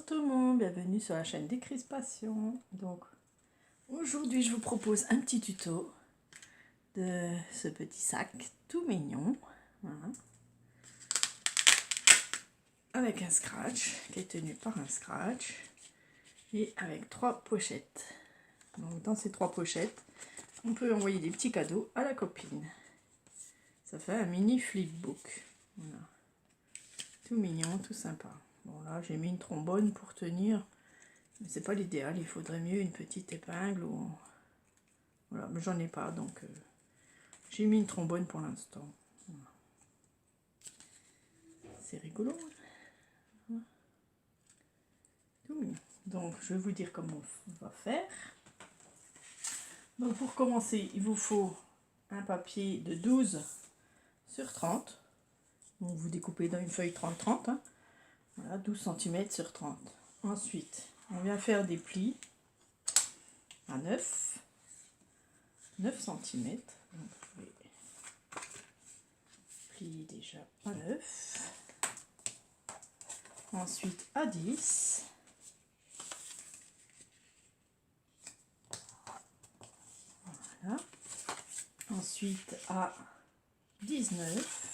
tout le monde, bienvenue sur la chaîne Décrispation. Donc aujourd'hui je vous propose un petit tuto de ce petit sac tout mignon, voilà, avec un scratch qui est tenu par un scratch et avec 3 pochettes. Donc dans ces 3 pochettes on peut envoyer des petits cadeaux à la copine. Ça fait un mini flipbook, voilà, tout mignon, tout sympa. Bon là j'ai mis une trombone pour tenir, mais c'est pas l'idéal, il faudrait mieux une petite épingle ou voilà, mais j'en ai pas, donc j'ai mis une trombone pour l'instant. Voilà. C'est rigolo, hein, tout mignon. Donc je vais vous dire comment on va faire. Donc pour commencer, il vous faut un papier de 12 sur 30. Donc vous découpez dans une feuille 30-30, hein. Voilà, 12 cm sur 30. Ensuite, on vient faire des plis à 9 cm. Donc je vais plier déjà à 9. Ensuite à 10. Voilà. Ensuite à 19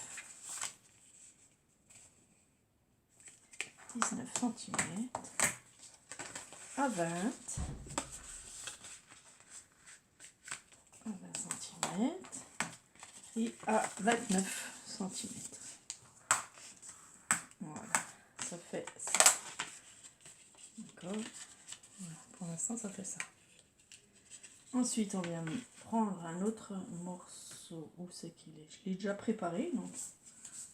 cm. À 20 cm. Et à 29 cm. Voilà, ça fait ça. D'accord. Voilà, pour l'instant, ça fait ça. Ensuite, on vient prendre un autre morceau. Où c'est qu'il est? Je l'ai déjà préparé, donc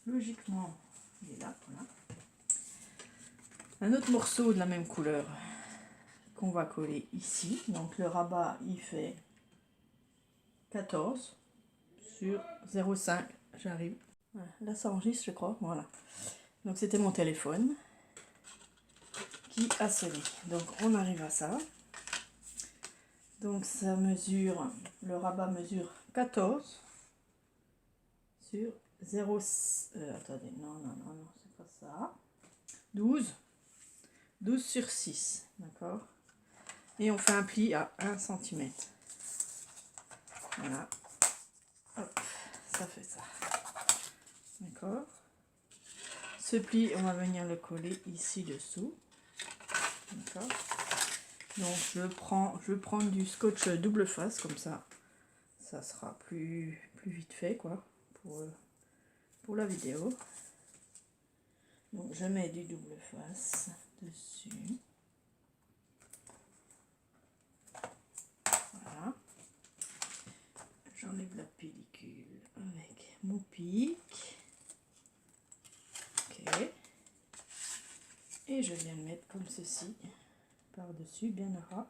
logiquement, il est là. Voilà. Un autre morceau de la même couleur qu'on va coller ici. Donc le rabat, il fait 14 sur 0,5. J'arrive. Voilà. Là, ça enregistre, je crois. Voilà. Donc c'était mon téléphone qui a sonné. Donc on arrive à ça. Donc ça mesure, le rabat mesure 14 sur 0... attendez, non, c'est pas ça. 12 sur 6, d'accord. Et on fait un pli à 1 cm. Voilà. Hop, ça fait ça. D'accord. Ce pli, on va venir le coller ici dessous. D'accord. Donc je vais prendre du scotch double face, comme ça sera plus vite fait, quoi, pour la vidéo. Donc je mets du double face dessus. Voilà. J'enlève la pellicule avec mon pic. Ok. Et je viens le mettre comme ceci, par-dessus, bien ras.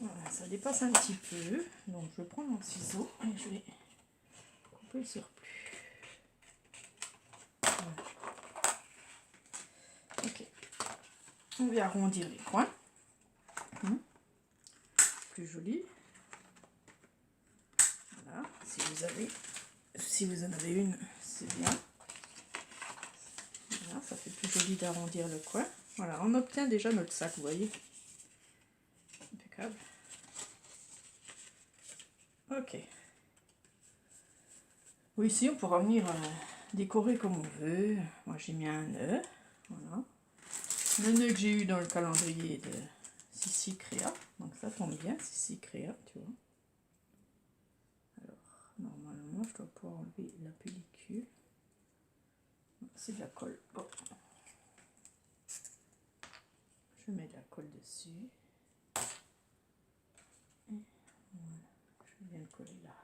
Voilà, ça dépasse un petit peu, donc je prends mon ciseau et je vais couper le surplus. Voilà. Ok, on vient arrondir les coins, plus joli. Voilà, si vous en avez une, c'est bien. Voilà, ça fait plus joli d'arrondir le coin. Voilà, on obtient déjà notre sac, vous voyez. Impeccable. Ok. Oui, ici on pourra venir décorer comme on veut. Moi j'ai mis un nœud. Voilà. Le nœud que j'ai eu dans le calendrier de Sissi Créa. Donc ça tombe bien, Sissi Créa, tu vois. Alors, normalement, je dois pouvoir enlever la pellicule. C'est de la colle. Oh. Je mets de la colle dessus. Et voilà, je viens de coller là.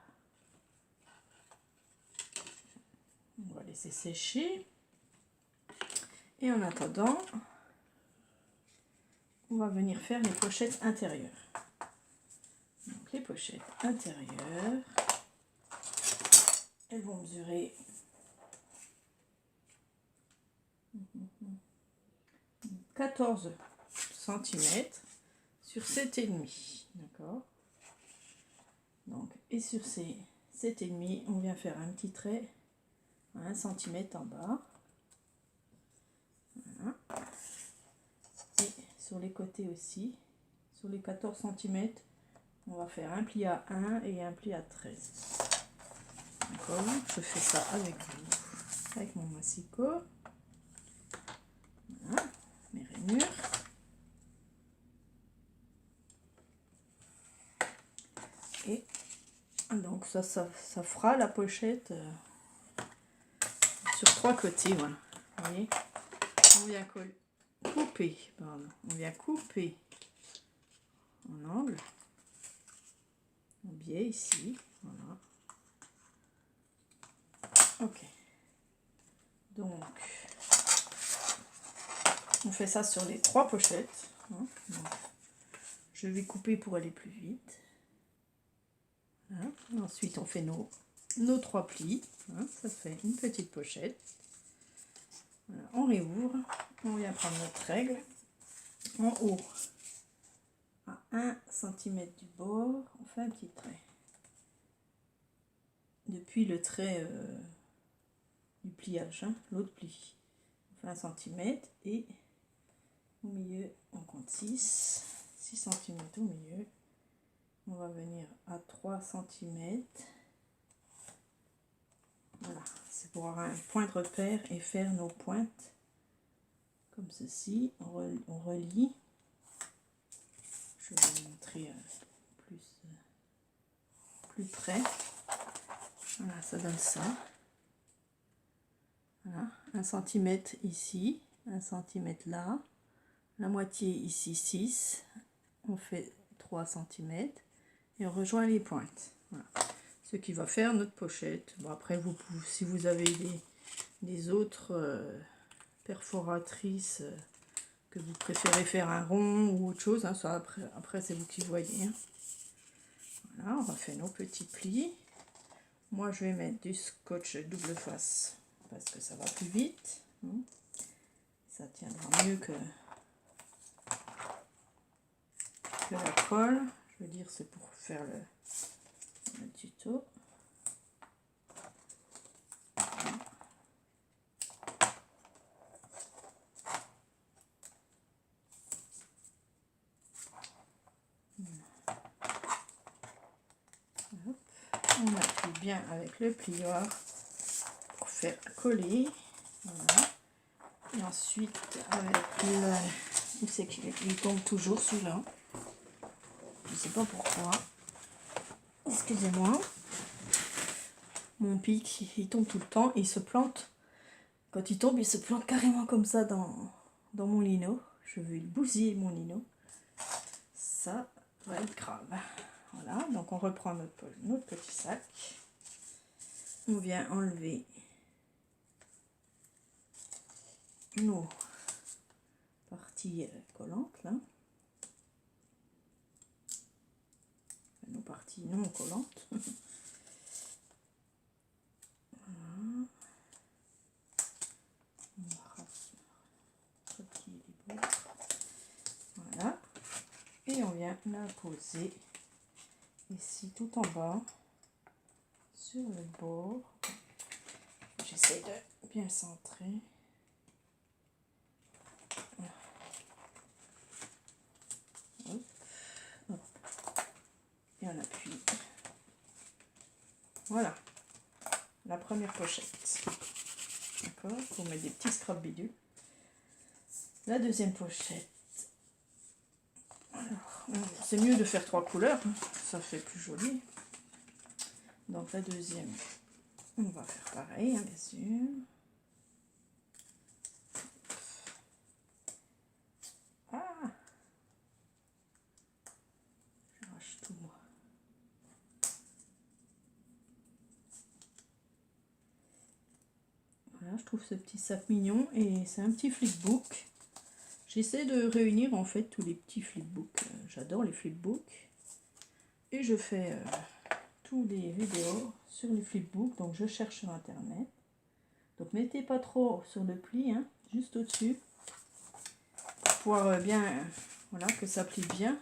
On va laisser sécher. Et en attendant, on va venir faire les pochettes intérieures. Donc les pochettes intérieures, elles vont mesurer 14 cm sur 7,5. D'accord. Donc, et sur ces 7,5. On vient faire un petit trait à 1 cm en bas. Voilà. Et sur les côtés aussi, sur les 14 cm, on va faire un pli à 1 et un pli à 13. D'accord, je fais ça avec vous, avec mon massicot. Voilà, mes rainures. Et donc ça fera la pochette sur 3 côtés, voilà. Vous voyez, on vient couper, pardon, on vient couper en angle, en biais ici, voilà. Ok, donc on fait ça sur les 3 pochettes, hein. Donc, je vais couper pour aller plus vite. Voilà. Ensuite on fait nos 3 plis, hein. Ça fait une petite pochette. Voilà. On réouvre, on vient prendre notre règle en haut à 1 cm du bord, on fait un petit trait depuis le trait du pliage, hein, l'autre pli, on fait 1 cm et au milieu on compte 6 cm au milieu. On va venir à 3 cm. Voilà, c'est pour avoir un point de repère et faire nos pointes comme ceci. On relie. Je vais vous montrer plus près. Voilà, ça donne ça. Voilà, 1 cm ici, 1 cm là, la moitié ici 6. On fait 3 cm et on rejoint les pointes. Voilà. Ce qui va faire notre pochette. Bon, après, si vous avez des autres perforatrices que vous préférez faire un rond ou autre chose, hein, ça après c'est vous qui voyez. Hein. Voilà, on va faire nos petits plis. Moi, je vais mettre du scotch double face parce que ça va plus vite. Hein. Ça tiendra mieux que la colle. Je veux dire, c'est pour faire le tuto. On appuie bien avec le plioir pour faire coller. Voilà. Et ensuite, avec où c'est qu'il tombe toujours celui-là. Je ne sais pas pourquoi. Excusez-moi. Mon pic, il tombe tout le temps. Il se plante. Quand il tombe, il se plante carrément comme ça dans mon lino. Je vais le bousiller, mon lino. Ça va être grave. Voilà, donc on reprend notre petit sac. On vient enlever nos parties collantes là. Nos parties non collantes. Voilà. On va retirer les bords. Voilà. Et on vient la poser ici tout en bas sur le bord. J'essaie de bien centrer. Hop, hop. Et on appuie. Voilà, la première pochette. D'accord, pour mettre des petits scrap bidules. La deuxième pochette. Alors, c'est mieux de faire 3 couleurs, hein. Ça fait plus joli. Donc la deuxième, on va faire pareil, hein, bien sûr. Ah, j'arrache tout moi. Voilà, je trouve ce petit sac mignon et c'est un petit flipbook. J'essaie de réunir en fait tous les petits flipbooks. J'adore les flipbooks. Et je fais tous les vidéos sur les flipbooks. Donc je cherche sur internet. Donc mettez pas trop sur le pli, hein, juste au-dessus. Pour pouvoir bien, voilà, que ça plie bien.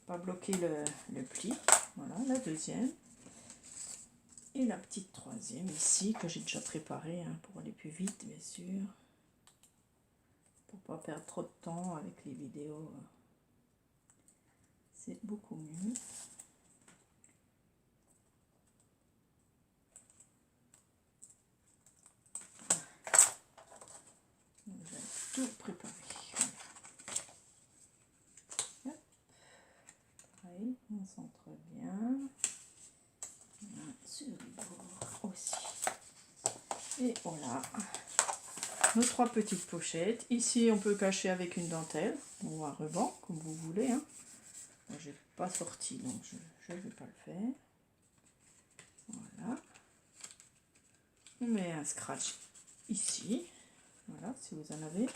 Pas bloquer le pli. Voilà, la deuxième. Et la petite troisième ici, que j'ai déjà préparée hein, pour aller plus vite, bien sûr. Pour pas perdre trop de temps avec les vidéos. C'est beaucoup mieux. Donc, j'ai tout préparé. Hop. Pareil, on centre bien. Sur le bord aussi. Et voilà. Nos 3 petites pochettes. Ici, on peut cacher avec une dentelle ou un ruban, comme vous voulez. Hein. Je n'ai pas sorti, donc je ne vais pas le faire. Voilà. On met un scratch ici. Voilà, si vous en avez.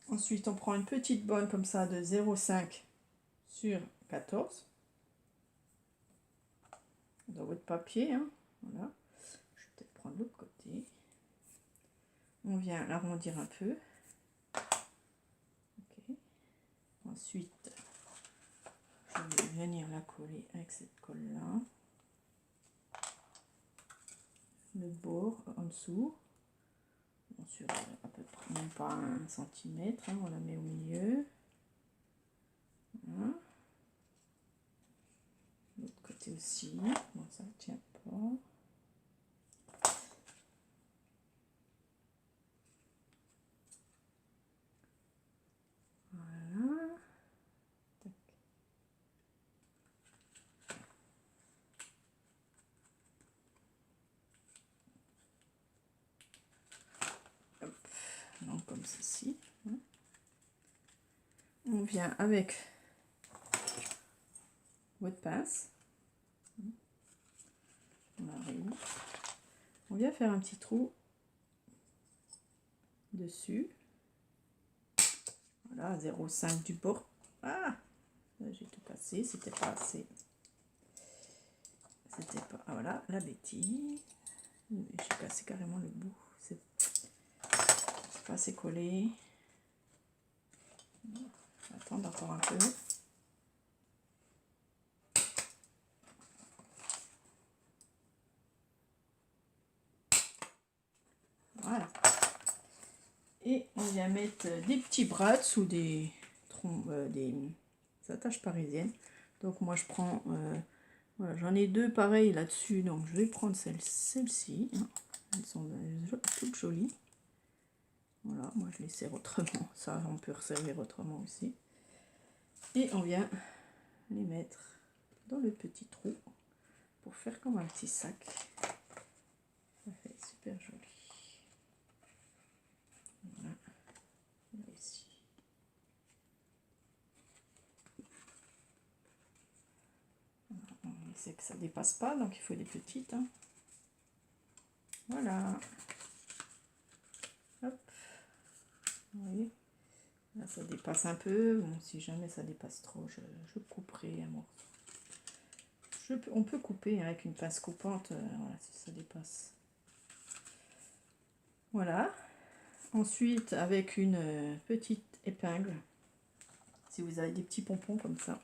Ensuite, on prend une petite bonne comme ça de 0,5 sur 14. Dans votre papier. Hein. Voilà. Je vais peut-être prendre l'autre côté. On vient l'arrondir un peu. Okay. Ensuite, je vais venir la coller avec cette colle-là. Le bord en dessous. Bon, sur à peu près, même pas 1 centimètre. Hein, on la met au milieu. Voilà. L'autre côté aussi. Bon, ça ne tient pas. Voilà. Tac. Hop. Donc comme ceci. Hein. On vient avec votre pince. On arrive. On vient faire un petit trou dessus. Voilà, 0,5 du bord. Ah, j'ai tout cassé, c'était pas assez. C'était pas. Ah, voilà, la bêtise. J'ai cassé carrément le bout. C'est pas assez collé. Attendre encore un peu. Voilà. Et on vient mettre des petits bras sous des attaches parisiennes. Donc moi je prends, voilà, j'en ai 2 pareils là-dessus, donc je vais prendre celle-ci. Elles sont toutes jolies. Voilà, moi je les serre autrement, ça on peut resservir autrement aussi. Et on vient les mettre dans le petit trou pour faire comme un petit sac. Ça fait super joli. Voilà. Ici. On sait que ça dépasse pas, donc il faut des petites. Hein. Voilà. Hop. Vous voyez, là ça dépasse un peu. Bon, si jamais ça dépasse trop, je couperai un morceau. On peut couper avec une pince coupante, voilà, si ça dépasse. Voilà. Ensuite, avec une petite épingle, si vous avez des petits pompons comme ça.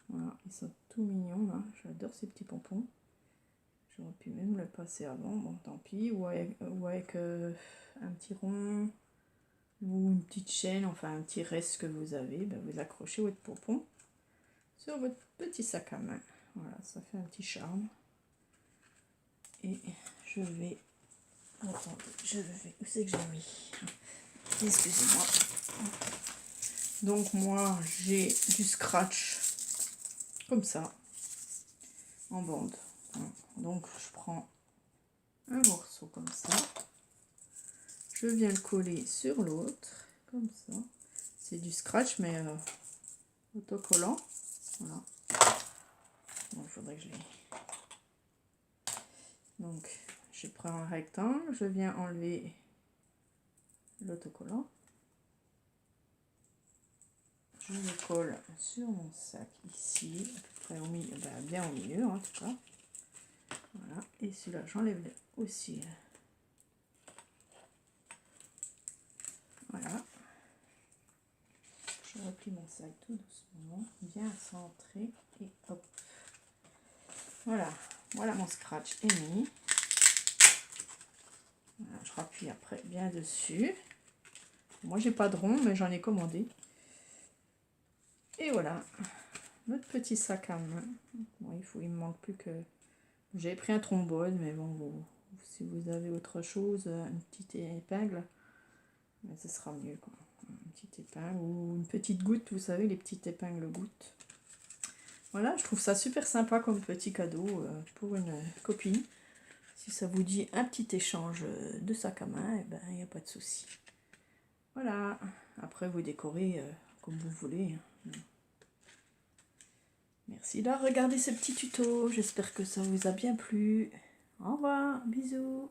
Voilà, ils sont tout mignons là. J'adore ces petits pompons. J'aurais pu même le passer avant, bon tant pis. Ou avec un petit rond ou une petite chaîne, enfin un petit reste que vous avez, ben vous accrochez votre pompon sur votre petit sac à main. Voilà, ça fait un petit charme. Et je vais... Attendez, je vais... Où c'est que j'ai mis? Excusez-moi. Donc moi, j'ai du scratch comme ça, en bande. Donc je prends un morceau comme ça. Je viens le coller sur l'autre, comme ça. C'est du scratch, mais autocollant. Voilà. Bon, il faudrait que je les... Donc, je prends un rectangle, je viens enlever l'autocollant. Je le colle sur mon sac ici, à peu près au milieu, ben, bien au milieu en tout cas. Voilà, et celui-là, j'enlève aussi. Voilà. Je replie mon sac tout doucement, bien centré, et hop. Voilà, Voilà, mon scratch est mis. Voilà, je rappuie après bien dessus. Moi, j'ai pas de rond, mais j'en ai commandé. Et voilà, notre petit sac à main. Bon, il me manque plus que... J'ai pris un trombone, mais bon, si vous avez autre chose, une petite épingle, mais ce sera mieux, quoi. Une petite épingle ou une petite goutte, vous savez, les petites épingles gouttes. Voilà, je trouve ça super sympa comme petit cadeau pour une copine. Si ça vous dit un petit échange de sac à main, eh ben, il n'y a pas de souci. Voilà, après vous décorez comme vous voulez. Merci d'avoir regardé ce petit tuto, j'espère que ça vous a bien plu. Au revoir, bisous.